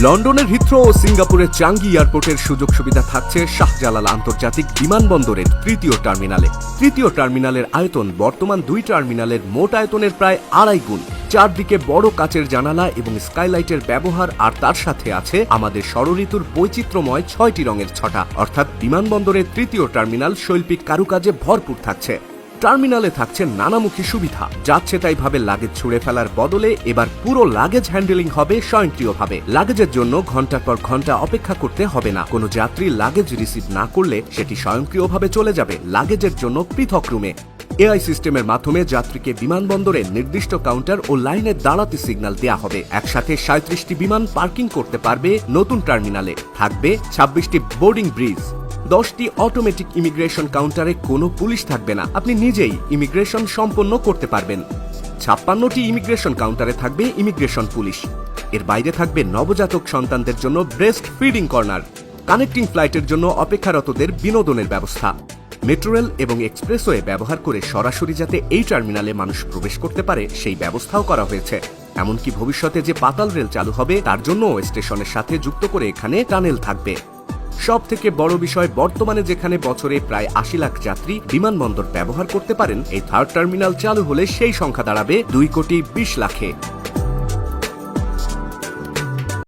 লন্ডনের হিথ্রো ও সিঙ্গাপুরের চাঙ্গি এয়ারপোর্টের সুযোগ সুবিধা থাকছে শাহজালাল আন্তর্জাতিক বিমানবন্দরের তৃতীয় টার্মিনালে। তৃতীয় টার্মিনালের আয়তন বর্তমান দুই টার্মিনালের মোট আয়তনের প্রায় 2.5 গুণ। চারদিকে বড় কাচের জানালা এবং স্কাইলাইটের ব্যবহার, আর তার সাথে আছে আমাদের ষড়ঋতুর বৈচিত্র্যময় 6টি রঙের ছটা। অর্থাৎ বিমানবন্দরের তৃতীয় টার্মিনাল শৈল্পিক কারুকাজে ভরপুর থাকছে। টার্মিনালে থাকছে নানামুখী সুবিধা। যাচ্ছে তাই ভাবে লাগেজ ছুঁড়ে ফেলার বদলে এবার পুরো লাগেজ হ্যান্ডেলিং হবে স্বয়ংক্রিয়ভাবে। লাগেজের জন্য ঘন্টার পর ঘন্টা অপেক্ষা করতে হবে না। কোনো যাত্রী লাগেজ রিসিভ না করলে সেটি স্বয়ংক্রিয়ভাবে চলে যাবে লাগেজের জন্য পৃথক রুমে। এআই সিস্টেমের মাধ্যমে যাত্রীকে বিমানবন্দরে নির্দিষ্ট কাউন্টার ও লাইনে দাঁড়াতে সিগন্যাল দেয়া হবে। একসাথে 37টি বিমান পার্কিং করতে পারবে নতুন টার্মিনালে। থাকবে 26টি বোর্ডিং ব্রিজ, 10টি অটোমেটিক ইমিগ্রেশন কাউন্টারে কোনো পুলিশ থাকবে না, আপনি নিজেই ইমিগ্রেশন সম্পন্ন করতে পারবেন। 56টি ইমিগ্রেশন কাউন্টারে থাকবে ইমিগ্রেশন পুলিশ। এর বাইরে থাকবে নবজাতক সন্তানদের জন্য ব্রেস্ট ফিডিং কর্নার, কানেক্টিং ফ্লাইটের জন্য অপেক্ষারতদের বিনোদনের ব্যবস্থা। মেট্রো রেল এবং এক্সপ্রেসওয়ে ব্যবহার করে সরাসরি যাতে এই টার্মিনালে মানুষ প্রবেশ করতে পারে সেই ব্যবস্থাও করা হয়েছে। এমনকি ভবিষ্যতে যে পাতাল রেল চালু হবে তার জন্য স্টেশনের সাথে যুক্ত করে এখানে টানেল থাকবে। সব থেকে বড় বিষয়, বর্তমানে যেখানে বছরে প্রায় 80 লাখ যাত্রী বিমানবন্দর ব্যবহার করতে পারেন, এই থার্ড টার্মিনাল চালু হলে সেই সংখ্যা দাঁড়াবে 2 কোটি 20 লাখে।